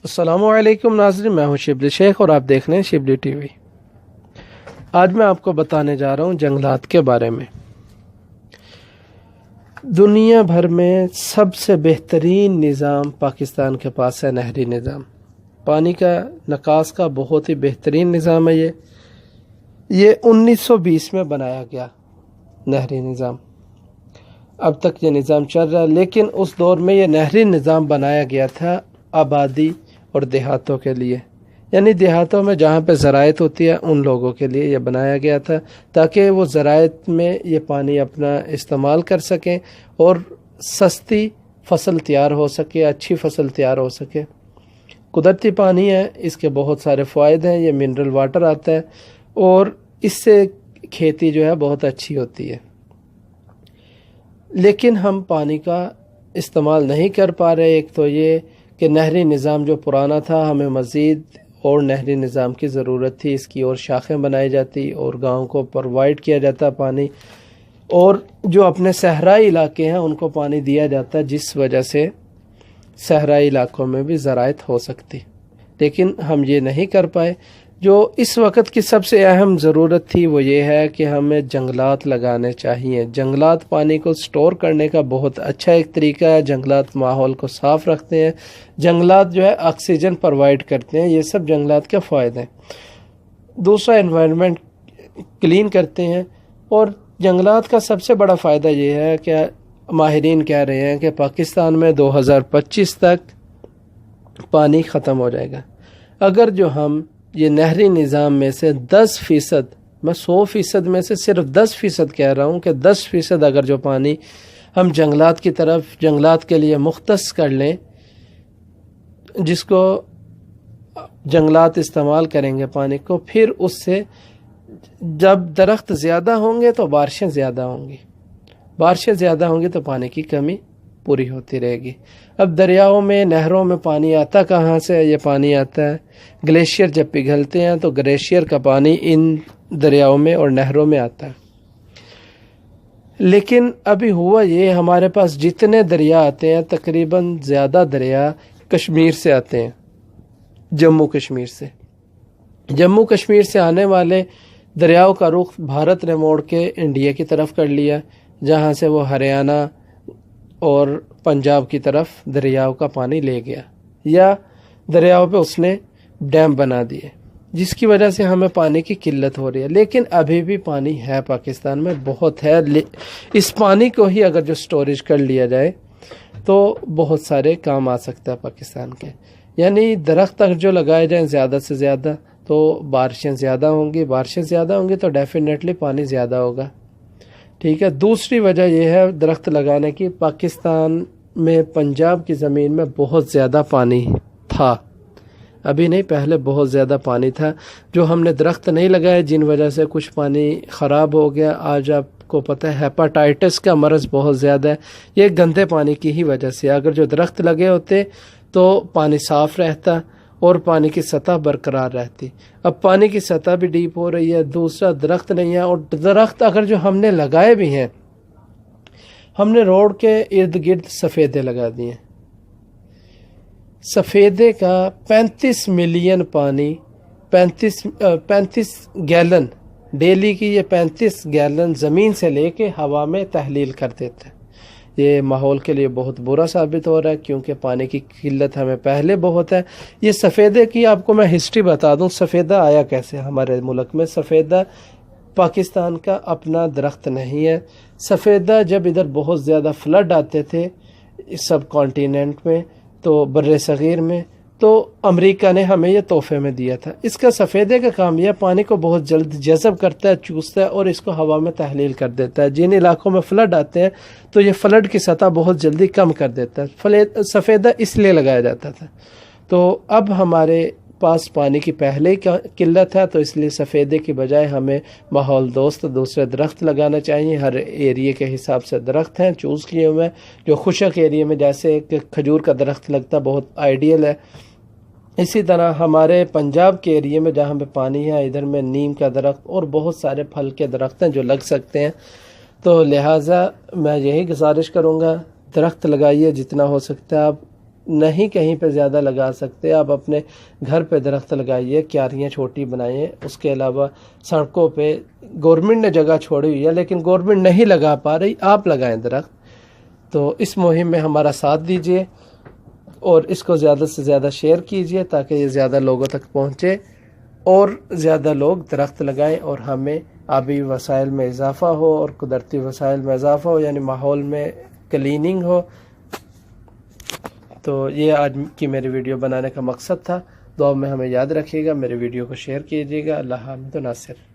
السلام علیکم ناظرین، میں ہوں شبلی شیخ اور آپ دیکھ رہے ہیں شبلی ٹی وی۔ آج میں آپ کو بتانے جا رہا ہوں جنگلات کے بارے میں۔ دنیا بھر میں سب سے بہترین نظام پاکستان کے پاس ہے، نہری نظام۔ پانی کا نکاس کا بہت ہی بہترین نظام ہے یہ 1920 میں بنایا گیا نہری نظام۔ اب تک یہ نظام چل رہا ہے، لیکن اس دور میں یہ نہری نظام بنایا گیا تھا آبادی اور دیہاتوں کے لیے، یعنی دیہاتوں میں جہاں پہ زراعت ہوتی ہے ان لوگوں کے لیے یہ بنایا گیا تھا، تاکہ وہ زراعت میں یہ پانی اپنا استعمال کر سکیں اور سستی فصل تیار ہو سکے، اچھی فصل تیار ہو سکے۔ قدرتی پانی ہے، اس کے بہت سارے فوائد ہیں، یہ منرل واٹر آتا ہے اور اس سے کھیتی جو ہے بہت اچھی ہوتی ہے۔ لیکن ہم پانی کا استعمال نہیں کر پا رہے۔ ایک تو یہ کہ نہری نظام جو پرانا تھا، ہمیں مزید اور نہری نظام کی ضرورت تھی، اس کی اور شاخیں بنائی جاتی اور گاؤں کو پرووائڈ کیا جاتا پانی، اور جو اپنے صحرائی علاقے ہیں ان کو پانی دیا جاتا، جس وجہ سے صحرائی علاقوں میں بھی زراعت ہو سکتی۔ لیکن ہم یہ نہیں کر پائے۔ جو اس وقت کی سب سے اہم ضرورت تھی وہ یہ ہے کہ ہمیں جنگلات لگانے چاہیے۔ جنگلات پانی کو سٹور کرنے کا بہت اچھا ایک طریقہ ہے۔ جنگلات ماحول کو صاف رکھتے ہیں، جنگلات جو ہے آکسیجن پرووائڈ کرتے ہیں، یہ سب جنگلات کے فائدے ہیں۔ دوسرا، انوائرمنٹ کلین کرتے ہیں، اور جنگلات کا سب سے بڑا فائدہ یہ ہے کہ ماہرین کہہ رہے ہیں کہ پاکستان میں 2025 تک پانی ختم ہو جائے گا۔ اگر جو ہم یہ نہری نظام میں سے 10%، میں 100% میں سے صرف 10% کہہ رہا ہوں کہ 10% اگر جو پانی ہم جنگلات کی طرف، جنگلات کے لیے مختص کر لیں، جس کو جنگلات استعمال کریں گے پانی کو، پھر اس سے جب درخت زیادہ ہوں گے تو بارشیں زیادہ ہوں گی، بارشیں زیادہ ہوں گی تو پانی کی کمی پوری ہوتی رہے گی۔ اب دریاؤں میں، نہروں میں پانی آتا کہاں سے؟ یہ پانی آتا ہے گلیشیئر جب پگھلتے ہیں تو گلیشیئر کا پانی ان دریاؤں میں اور نہروں میں آتا ہے۔ لیکن ابھی ہوا یہ، ہمارے پاس جتنے دریا آتے ہیں تقریباً زیادہ دریا کشمیر سے آتے ہیں، جموں کشمیر سے۔ جموں کشمیر سے آنے والے دریاؤں کا رخ بھارت نے موڑ کے انڈیا کی طرف کر لیا، جہاں سے وہ ہریانہ اور پنجاب کی طرف دریاؤں کا پانی لے گیا، یا دریاؤں پہ اس نے ڈیم بنا دیے، جس کی وجہ سے ہمیں پانی کی قلت ہو رہی ہے۔ لیکن ابھی بھی پانی ہے پاکستان میں، بہت ہے۔ اس پانی کو ہی اگر جو سٹوریج کر لیا جائے تو بہت سارے کام آ سکتا ہے پاکستان کے۔ یعنی درخت اگر جو لگائے جائیں زیادہ سے زیادہ تو بارشیں زیادہ ہوں گی، بارشیں زیادہ ہوں گی تو ڈیفینیٹلی پانی زیادہ ہوگا۔ ٹھیک ہے۔ دوسری وجہ یہ ہے درخت لگانے کی، پاکستان میں پنجاب کی زمین میں بہت زیادہ پانی تھا، ابھی نہیں، پہلے بہت زیادہ پانی تھا، جو ہم نے درخت نہیں لگائے، جن وجہ سے کچھ پانی خراب ہو گیا۔ آج آپ کو پتہ ہے ہیپاٹائٹس کا مرض بہت زیادہ ہے، یہ گندے پانی کی ہی وجہ سے۔ اگر جو درخت لگے ہوتے تو پانی صاف رہتا اور پانی کی سطح برقرار رہتی۔ اب پانی کی سطح بھی ڈیپ ہو رہی ہے، دوسرا درخت نہیں ہے، اور درخت اگر جو ہم نے لگائے بھی ہیں، ہم نے روڈ کے ارد گرد سفیدے لگا دیے ہیں۔ سفیدے کا 35 ملین پانی، 35 گیلن ڈیلی کی، یہ 35 گیلن زمین سے لے کے ہوا میں تحلیل کر دیتے ہیں۔ یہ ماحول کے لیے بہت برا ثابت ہو رہا ہے، کیونکہ پانی کی قلت ہمیں پہلے بہت ہے۔ یہ سفیدے کی آپ کو میں ہسٹری بتا دوں، سفیدہ آیا کیسے ہمارے ملک میں۔ سفیدہ پاکستان کا اپنا درخت نہیں ہے۔ سفیدہ جب ادھر بہت زیادہ فلڈ آتے تھے سب کانٹیننٹ میں، تو بر صغیر میں، تو امریکہ نے ہمیں یہ تحفے میں دیا تھا۔ اس کا سفیدے کا کام یہ پانی کو بہت جلد جذب کرتا ہے، چوستا ہے اور اس کو ہوا میں تحلیل کر دیتا ہے۔ جن علاقوں میں فلڈ آتے ہیں تو یہ فلڈ کی سطح بہت جلدی کم کر دیتا ہے۔ سفیدہ اس لیے لگایا جاتا تھا۔ تو اب ہمارے پاس پانی کی پہلے ہی قلت ہے، تو اس لیے سفیدے کی بجائے ہمیں ماحول دوست دوسرے درخت لگانا چاہیے۔ ہر ایریے کے حساب سے درخت ہیں چوز کیے ہوئے، جو خشک ایریے میں جیسے کہ کھجور کا درخت لگتا بہت آئیڈیل ہے۔ اسی طرح ہمارے پنجاب کے ایریے میں جہاں پہ پانی ہے، ادھر میں نیم کا درخت اور بہت سارے پھل کے درخت ہیں جو لگ سکتے ہیں۔ تو لہٰذا میں یہی گزارش کروں گا، درخت لگائیے جتنا ہو سکتا ہے آپ، نہیں کہیں پہ زیادہ لگا سکتے، آپ اپنے گھر پہ درخت لگائیے، کیاریاں چھوٹی بنائیں۔ اس کے علاوہ سڑکوں پہ گورنمنٹ نے جگہ چھوڑی ہوئی ہے لیکن گورنمنٹ نہیں لگا پا رہی، آپ لگائیں درخت۔ تو اس مہم میں ہمارا ساتھ دیجیے اور اس کو زیادہ سے زیادہ شیئر کیجیے تاکہ یہ زیادہ لوگوں تک پہنچے اور زیادہ لوگ درخت لگائیں اور ہمیں آبی وسائل میں اضافہ ہو اور قدرتی وسائل میں اضافہ ہو، یعنی ماحول میں کلیننگ ہو۔ تو یہ آج کی میری ویڈیو بنانے کا مقصد تھا۔ دعا میں ہمیں یاد رکھیے گا، میری ویڈیو کو شیئر کیجیے گا۔ اللہ حامد و ناصر۔